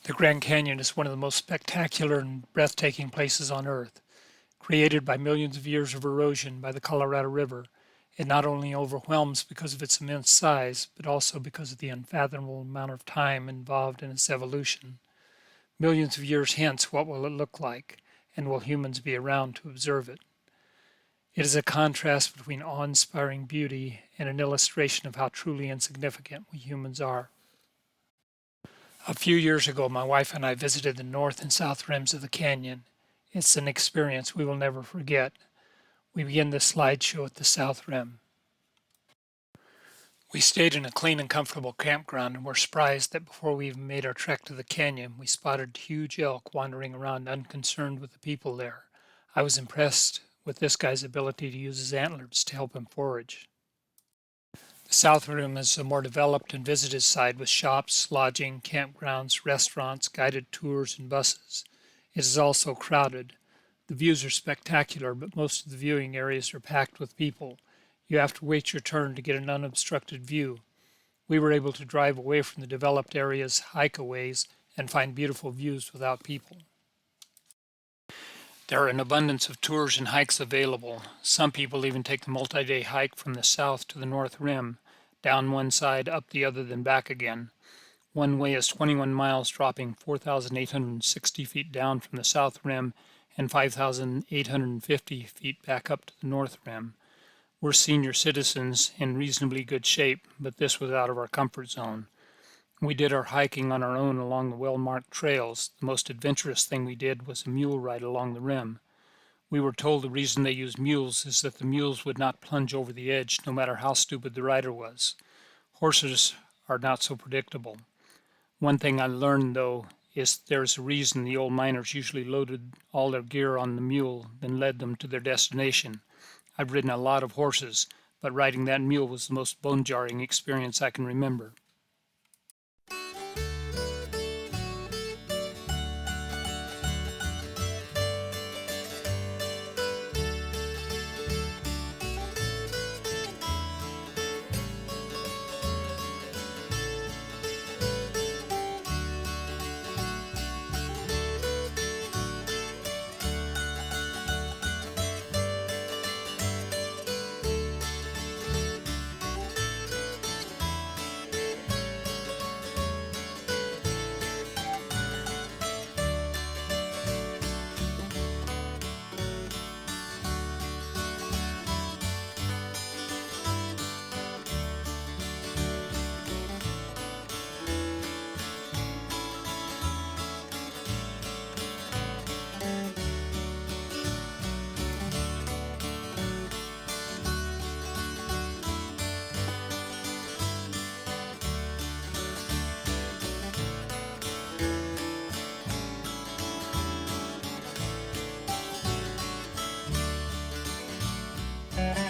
The Grand Canyon is one of the most spectacular and breathtaking places on Earth. Created by millions of years of erosion by the Colorado River, it not only overwhelms because of its immense size, but also because of the unfathomable amount of time involved in its evolution. Millions of years hence, what will it look like? And will humans be around to observe it? It is a contrast between awe-inspiring beauty and an illustration of how truly insignificant we humans are. A few years ago, my wife and I visited the north and south rims of the canyon. It's an experience we will never forget. We begin the slideshow at the south rim. We stayed in a clean and comfortable campground and were surprised that before we even made our trek to the canyon, we spotted huge elk wandering around unconcerned with the people there. I was impressed with this guy's ability to use his antlers to help him forage. The south rim is a more developed and visited side with shops, lodging, campgrounds, restaurants, guided tours, and buses. It is also crowded. The views are spectacular, but most of the viewing areas are packed with people. You have to wait your turn to get an unobstructed view. We were able to drive away from the developed areas, hike-aways, and find beautiful views without people. There are an abundance of tours and hikes available. Some people even take the multi-day hike from the south to the north rim, down one side, up the other, then back again. One way is 21 miles, dropping 4,860 feet down from the south rim and 5,850 feet back up to the north rim. We're senior citizens in reasonably good shape, but this was out of our comfort zone. We did our hiking on our own along the well-marked trails. The most adventurous thing we did was a mule ride along the rim. We were told the reason they used mules is that the mules would not plunge over the edge no matter how stupid the rider was. Horses are not so predictable. One thing I learned, though, is there's a reason the old miners usually loaded all their gear on the mule, then led them to their destination. I've ridden a lot of horses, but riding that mule was the most bone-jarring experience I can remember.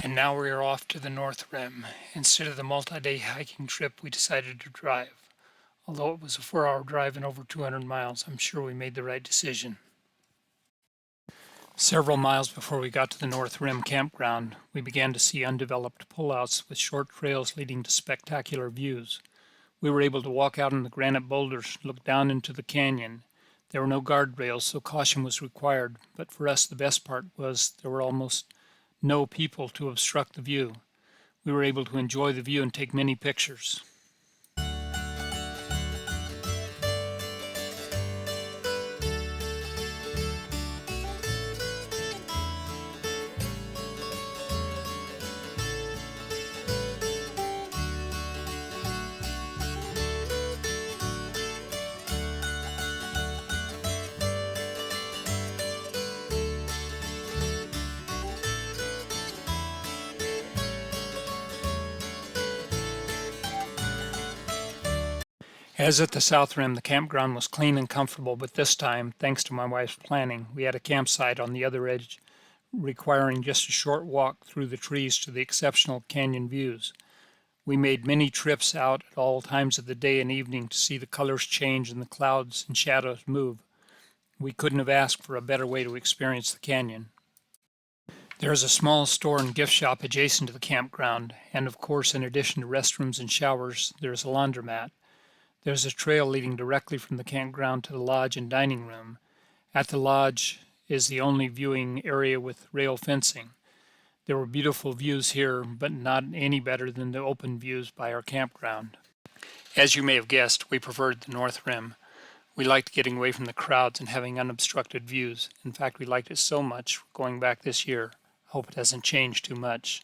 And now we are off to the North Rim. Instead of the multi-day hiking trip, we decided to drive. Although it was a 4-hour drive and over 200 miles, I'm sure we made the right decision. Several miles before we got to the North Rim campground, we began to see undeveloped pullouts with short trails leading to spectacular views. We were able to walk out on the granite boulders, look down into the canyon. There were no guardrails, so caution was required, but for us the best part was there were almost no people to obstruct the view. We were able to enjoy the view and take many pictures. As at the South Rim, the campground was clean and comfortable, but this time, thanks to my wife's planning, we had a campsite on the other edge, requiring just a short walk through the trees to the exceptional canyon views. We made many trips out at all times of the day and evening to see the colors change and the clouds and shadows move. We couldn't have asked for a better way to experience the canyon. There is a small store and gift shop adjacent to the campground, and of course, in addition to restrooms and showers, there is a laundromat. There's a trail leading directly from the campground to the lodge and dining room. At the lodge is the only viewing area with rail fencing. There were beautiful views here, but not any better than the open views by our campground. As you may have guessed, we preferred the North Rim. We liked getting away from the crowds and having unobstructed views. In fact, we liked it so much going back this year. I hope it hasn't changed too much.